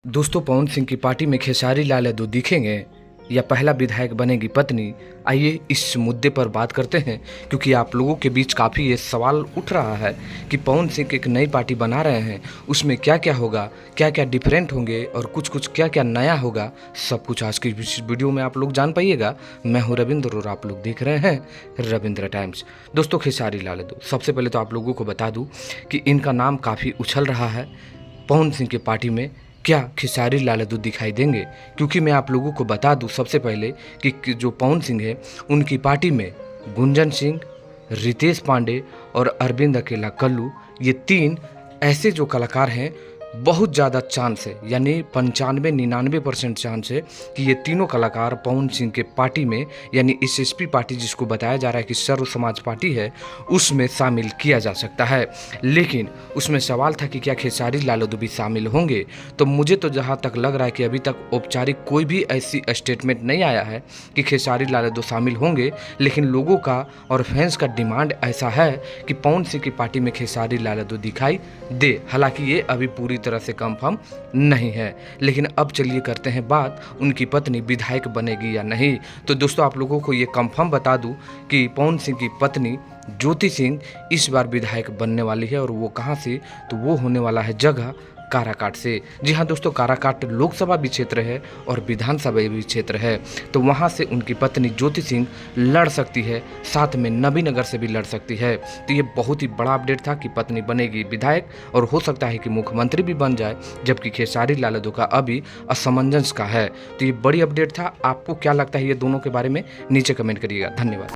दोस्तों, पवन सिंह की पार्टी में खेसारी लाल यादव दिखेंगे या पहला विधायक बनेगी पत्नी। आइए इस मुद्दे पर बात करते हैं, क्योंकि आप लोगों के बीच काफ़ी ये सवाल उठ रहा है कि पवन सिंह एक नई पार्टी बना रहे हैं, उसमें क्या क्या होगा, क्या क्या डिफरेंट होंगे और कुछ क्या क्या नया होगा। सब कुछ आज की इस वीडियो में आप लोग जान पाइएगा। मैं हूं रविंद्र और आप लोग देख रहे हैं रविंद्र टाइम्स। दोस्तों, खेसारी लाल यादव, सबसे पहले तो आप लोगों को बता दूँ कि इनका नाम काफ़ी उछल रहा है। पवन सिंह की पार्टी में क्या खेसारी लाल यादव दिखाई देंगे? क्योंकि मैं आप लोगों को बता दूं सबसे पहले कि जो पवन सिंह है उनकी पार्टी में गुंजन सिंह, रितेश पांडे और अरविंद अकेला कल्लू, ये तीन ऐसे जो कलाकार हैं, बहुत ज़्यादा चांस है, यानी 95-99% चांस है कि ये तीनों कलाकार पवन सिंह के पार्टी में, यानी एसएसपी पार्टी जिसको बताया जा रहा है कि सर्व समाज पार्टी है, उसमें शामिल किया जा सकता है। लेकिन उसमें सवाल था कि क्या खेसारी लाल यादव भी शामिल होंगे। तो मुझे तो जहाँ तक लग रहा है कि अभी तक औपचारिक कोई भी ऐसी स्टेटमेंट नहीं आया है कि खेसारी लाल यादव शामिल होंगे, लेकिन लोगों का और फैंस का डिमांड ऐसा है कि पवन सिंह की पार्टी में खेसारी लाल यादव दिखाई दे। हालांकि ये अभी पूरी तरह से कंफर्म नहीं है, लेकिन अब चलिए करते हैं बात उनकी पत्नी विधायक बनेगी या नहीं। तो दोस्तों, आप लोगों को ये कंफर्म बता दूं कि पवन सिंह की पत्नी ज्योति सिंह इस बार विधायक बनने वाली है। और वो कहां से? तो वो होने वाला है जगह काराकाट से। जी हाँ दोस्तों, काराकाट लोकसभा भी क्षेत्र है और विधानसभा भी क्षेत्र है। तो वहाँ से उनकी पत्नी ज्योति सिंह लड़ सकती है, साथ में नबीनगर से भी लड़ सकती है। तो ये बहुत ही बड़ा अपडेट था कि पत्नी बनेगी विधायक और हो सकता है कि मुख्यमंत्री भी बन जाए, जबकि खेसारी लाल यादव का अभी असमंजस का है। तो ये बड़ी अपडेट था। आपको क्या लगता है ये दोनों के बारे में? नीचे कमेंट करिएगा। धन्यवाद।